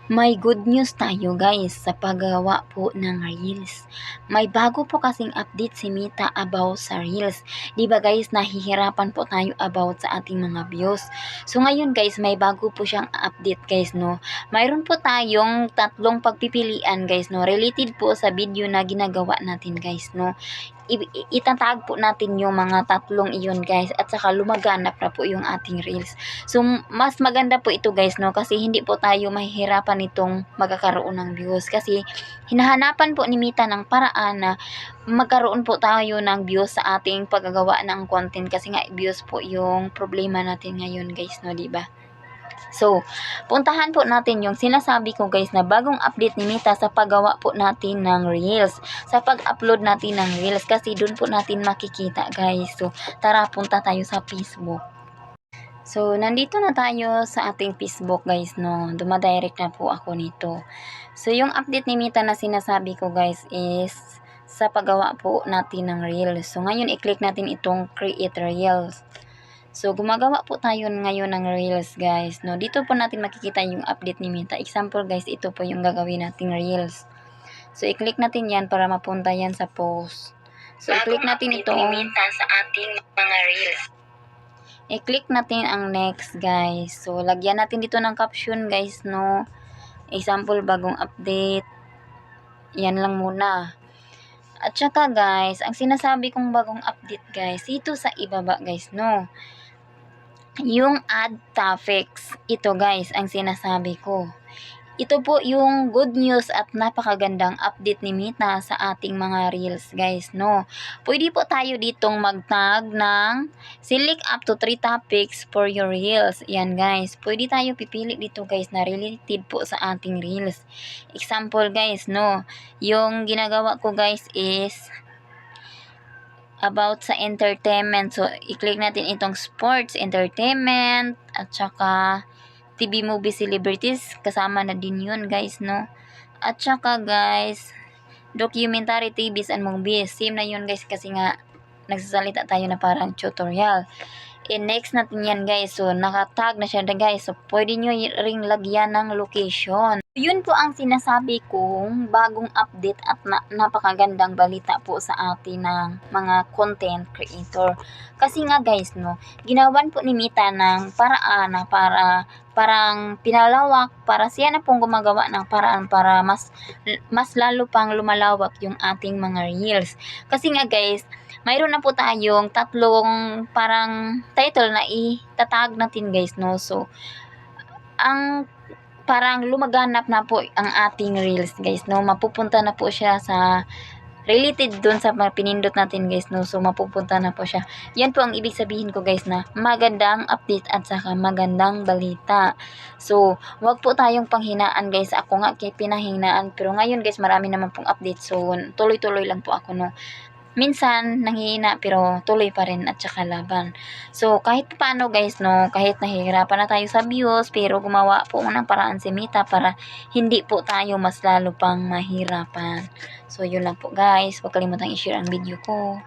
May good news tayo guys sa paggawa po ng Reels. May bago po kasing update si Meta about sa Reels. 'Di ba guys, nahihirapan po tayo about sa ating mga views. So ngayon guys, may bago po siyang update guys, no. Mayroon po tayong tatlong pagpipilian guys, no, related po sa video na ginagawa natin guys, no. Itatag po natin yung mga tatlong iyon guys, at saka lumaganap na po yung ating reels. So mas maganda po ito guys, no, kasi hindi po tayo mahihirapan nitong magkakaroon ng views, kasi hinahanapan po ni Mita ng paraan na magkaroon po tayo ng views sa ating paggagawa ng content, kasi nga views po yung problema natin ngayon guys, no, di ba? So, puntahan po natin yung sinasabi ko guys na bagong update ni Meta sa paggawa po natin ng Reels. Sa pag-upload natin ng Reels, kasi doon po natin makikita guys. So, tara punta tayo sa Facebook. So, nandito na tayo sa ating Facebook guys, no. Dumadirect na po ako nito. So, yung update ni Meta na sinasabi ko guys is sa paggawa po natin ng Reels. So, ngayon i-click natin itong Create Reels. So, gumagawa po tayo ngayon ng Reels, guys. No, dito po natin makikita yung update ni Meta. Example, guys, ito po yung gagawin nating Reels. So, i-click natin yan para mapunta yan sa post. So, i-click natin ito. Sa ating mga Reels. I-click natin ang next, guys. So, lagyan natin dito ng caption, guys, no. Example, bagong update. Yan lang muna. At saka, guys, ang sinasabi kong bagong update, guys, ito sa ibaba, guys, no. Yung add topics, ito guys ang sinasabi ko. Ito po yung good news at napakagandang update ni Meta sa ating mga reels guys, no. Pwede po tayo ditong mag-tag ng select up to 3 topics for your reels. Yan guys, pwede tayo pipili dito guys na related po sa ating reels. Example guys, no, yung ginagawa ko guys is about sa entertainment. So, i-click natin itong sports, entertainment, at saka TV, movie, celebrities. Kasama na din yun, guys, no? At saka, guys, documentary, TVs, and movies. Same na yun, guys, kasi nga, nagsasalita tayo na parang tutorial. And next natin yan guys. So, nakatag na siya na guys. So, pwede nyo ring lagyan ng location. Yun po ang sinasabi kong bagong update at napakagandang balita po sa atin ng mga content creator. Kasi nga guys, no, ginawan po ni Meta ng paraan na parang pinalawak, para siya na pong gumagawa ng paraan para mas lalo pang lumalawak yung ating mga reels. Kasi nga guys, mayroon na po tayong tatlong parang title na itatag natin guys, no. So, ang parang lumaganap na po ang ating reels guys, no. Mapupunta na po siya sa related dun sa pinindot natin guys, no. So, mapupunta na po siya. Yan po ang ibig sabihin ko guys na magandang update at saka magandang balita. So, wag po tayong panghinaan guys. Ako nga pinahinaan, pero ngayon guys marami naman pong update. So, tuloy-tuloy lang po ako, no. Minsan nanghihina pero tuloy pa rin at saka laban. So, kahit paano guys, no, kahit nahihirapan na tayo sa views, pero gumawa po ng paraan si Meta para hindi po tayo mas lalo pang mahirapan. So, yun lang po guys. Huwag kalimutang i-share ang video ko.